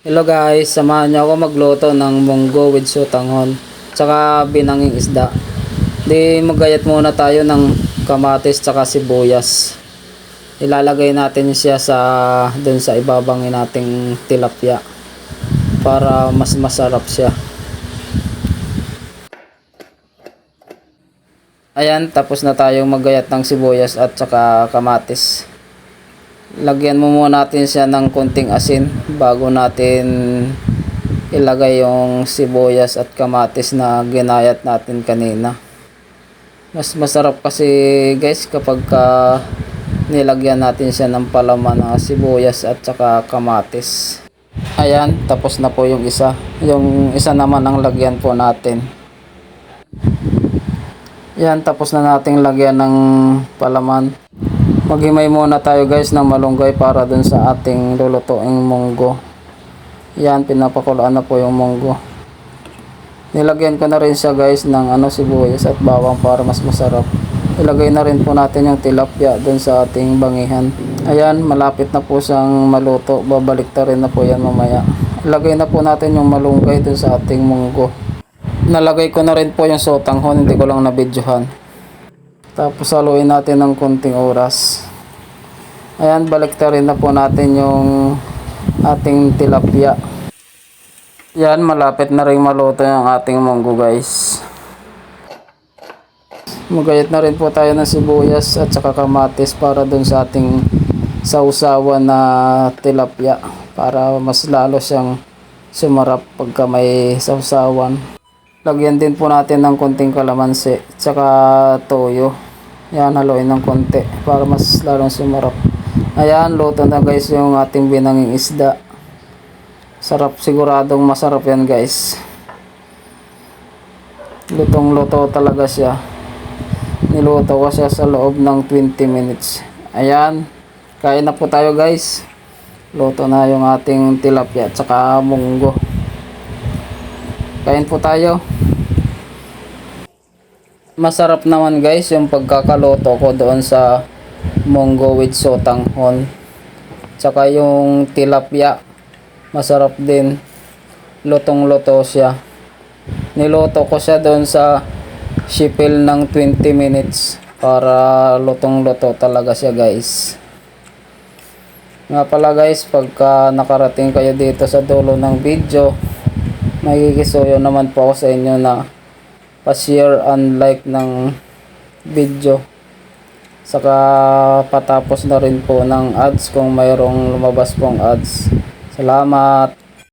Hello guys, samahan niyo ako magluto ng munggo with sotanghon tsaka binanging isda. Di magayat muna tayo ng kamatis tsaka sibuyas. Ilalagay natin siya dun sa ibabangin nating tilapia para mas masarap siya. Ayan, tapos na tayong magayat ng sibuyas at tsaka kamatis. Lagyan mo muna natin siya ng konting asin bago natin ilagay yung sibuyas at kamatis na ginayat natin kanina. Mas masarap kasi guys kapag nilagyan natin siya ng palaman na sibuyas at saka kamatis. Ayan, tapos na po yung isa. Yung isa naman ang lagyan po natin. Yan, tapos na nating lagyan ng palaman. Maghimay muna tayo guys ng malunggay para dun sa ating lulutuing munggo. Yan, pinapakuloan na po yung munggo. Nilagyan ko na rin siya guys ng sibuyas at bawang para mas masarap. Ilagay na rin po natin yung tilapia dun sa ating bangihan. Ayan, malapit na po siyang maluto. Babalik ta rin na po yan mamaya. Ilagay na po natin yung malunggay dun sa ating munggo. Nalagay ko na rin po yung sotanghon, hindi ko lang nabidyohan. Tapos haluin natin ng konting oras. Ayan, baliktarin na po natin yung ating tilapia. Yan, malapit na rin maluto yung ating munggo guys. Magayat na rin po tayo ng sibuyas at saka kamatis para dun sa ating sausawan na tilapia. Para mas lalo siyang sumarap pagka may sausawan. Lagyan din po natin ng konting kalamansi at saka toyo. Yan, haluin ng konti para mas lalong sumarap. Ayan, luto na guys yung ating binanging isda. Sarap, siguradong masarap yan guys. Lutong luto talaga siya. Niluto ko siya sa loob ng 20 minutes. Ayan, kain na po tayo guys. Luto na yung ating tilapia at saka munggo. Kain po tayo. Masarap naman guys yung pagkakaluto ko doon sa munggo with sotanghon. Tsaka yung tilapia, masarap din. Lutong-luto siya. Niluto ko siya doon sa shipil ng 20 minutes para lutong-luto talaga siya guys. Nga pala guys, pagka nakarating kayo dito sa dulo ng video, magkikisuyo naman po ako sa inyo na pa-share and like ng video. Saka patapos na rin po ng ads kung mayroong lumabas pong ads. Salamat!